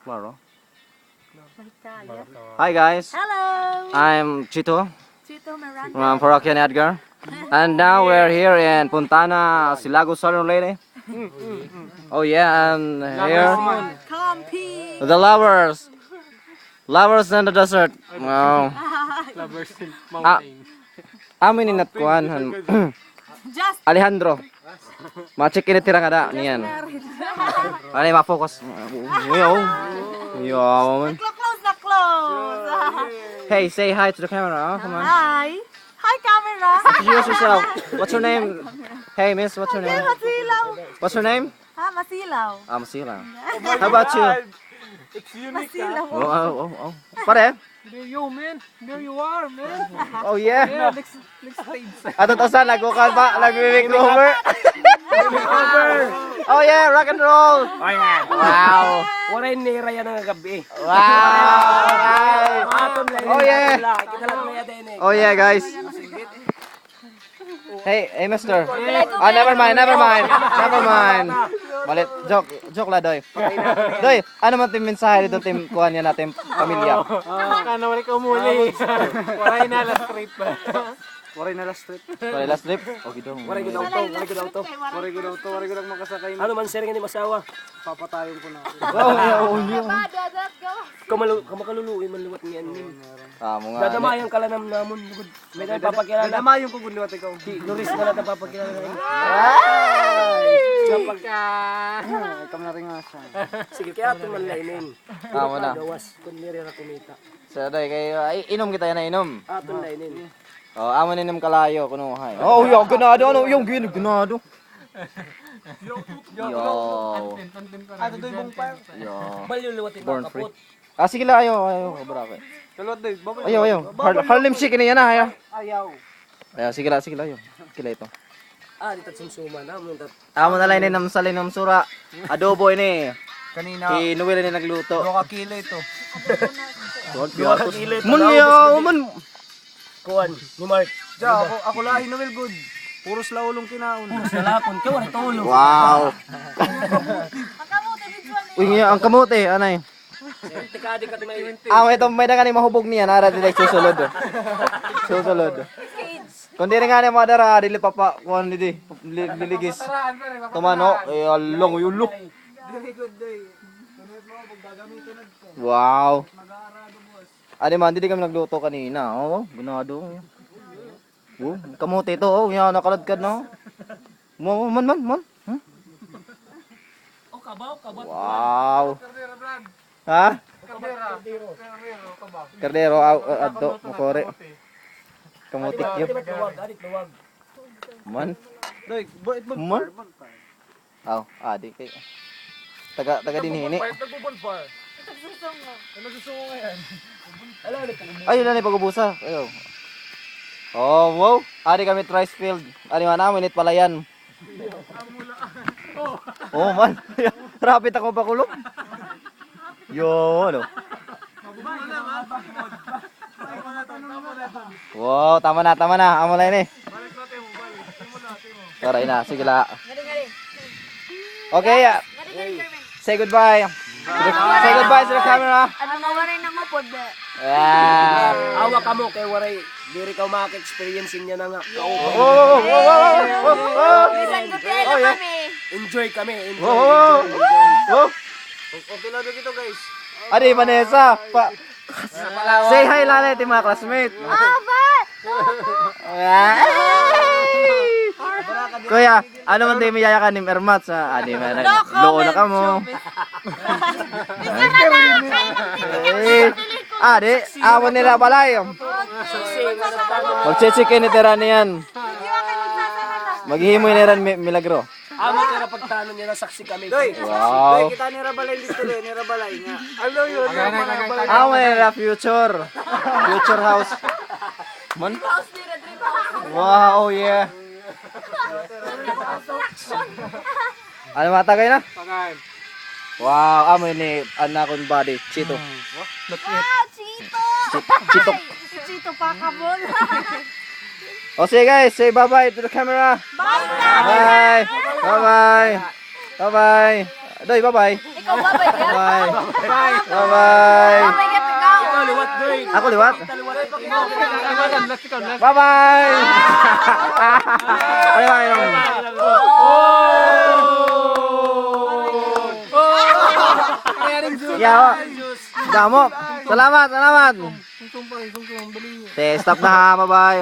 Claro. Hi guys. Hello. I'm Chito Chito Miranda. from Parokya Edgar. And now we're here in Puntana, Silago, Southern Leyte. Oh yeah, and here Compete. the lovers. Lovers in the desert. Wow. Lovers in mountain. Amin inat kuan. Just Alejandro. Ma-check ini tira kada niyan. married. Ano ma-focus. Yo. Yo, man. Close na close. Hey, say hi to the camera. Come on. Hi. Hi camera. Introduce yourself. What's your name? Hey, miss, what's your name? Masilaw. What's your name? Ha, masilaw. Masila. How about you? It's unique. Masilaw. Oh. Pare? There you, man. There you are, man. Oh yeah. Yeah, next stage. Ato to sa nagukal ba? Nag-recover. Oh yeah, rock and roll. Oh yeah. Wow. Waray ni Raya ng gabi. Wow. Oh yeah. Oh yeah, guys. Hey, mister. Never mind. Malit, joke la, Doy. Doy, ano man tim mensahe dito tim kuhan niya natin pamilya? Kana wala ka umuli. Waray na last trip. Waray na last trip. Waray last trip? Okay daw. Waray ko daw to. Makasakay. Ano man sir ni masawa? Papatayon ko na. Oh, yeah. Kamakaluluin man luwat niyan nin. Tamo nga. Dadamayan ka lang namon bugod. May nagpapakilala. Dadamayan ko gud luwat ikaw. Di Luris na lang nagpapakilala. Kapag ikaw na rin nga siya. Sige kaya ato man lainin. Tamo na. Gawas kun nire ra kumita. So, Doy, kayo, inom kita yan na inom. Ato lainin. Oh, amo ninom kalayo kuno hay. Oh, yo, ganado ano, yung ganado. Yo. Ato doy bong par. Yo. Maluluwat Born ikaw free. kapot. Sige la, ayo, kabrake. Kalot doy, babay. Ayo. Harlem Shake niya na, ayo. Ayaw. Sige la, ayo. Kila ito. Dito sumsuma na mo tat. Amo na lang ninam sa linom sura. Adobo ini. Kanina Si Noel ni nagluto. 2 kilo ito. Man. Kuan, ni Mark. Ja, ako lahi Noel good. Puro slaulong kinaon. Salakon ka wala tulog. Wow. Kamuti visual. Uy, ang kamote, anay. Tikadi ka may Ito may dangani mahubog niya, nara direct susulod. Susulod. Kundi rin nga ni madara, dili papa, kuhan dili, liligis. Tumano, along yulo. Wow. Adi man, hindi kami nagluto kanina. Oh, ganado. Oh, kamote ito. Oh, yan, nakaladkad na. Man. Hmm? Oh, kabaw. Wow. Ha? Kardero, adto, makore. Kamutik yun. Luwag. Man. Doy, boy, Man. Aw, adi kay. Taga dinhini. Nagbo-bonfire. Nagsusungo ngayon. Ayun na ni pagubusa. Ayo. Oh, wow. Adi kami rice field. Ani mana minit pala yan. Oh, man. Rapid ako pakulong. Yo, ano? Wow, tama na. Amo na ini. Taray na, sige la. Okay, say goodbye. Say goodbye to the camera. Ano mawaray na mo pod. Yeah. Awa ka mo kay waray. Diri ka maka-experience niya na nga. Oh. Bisan ko Oh, yeah. kami. Enjoy kami. Oh. Okay lang dito guys. Adi Vanessa, say hi lala ti mga classmate. Kuya, ano man tayo mayayakan ni Ermat sa adi man. Loo na ka mo. Adi, awon nila balay. Magchichikin ni Tera niyan. Maghihimoy ni Ran Milagro. Amo tira pagtano niya na saksi kami. Wow. Kita ni Rabalay dito ni Rabalay nga. Ano yun? Amo nila future. Future house. Man. Wow, yeah. Ano matagay na? Pagay. Wow, amo ni anakon body, Chito. Chito. Chito. Chito pa kabol. O sige guys, say bye-bye to the camera. Bye. Bye. Bye-bye. Bye-bye. Doy, bye-bye. Ikaw babay ka? Bye. Bye-bye. Babay ka ikaw. Liwat doy. Ako liwat. Last ikaw. Bye-bye. Ano ba yun? Yawa. Damo. Salamat, salamat. Stop na ha. Bye-bye.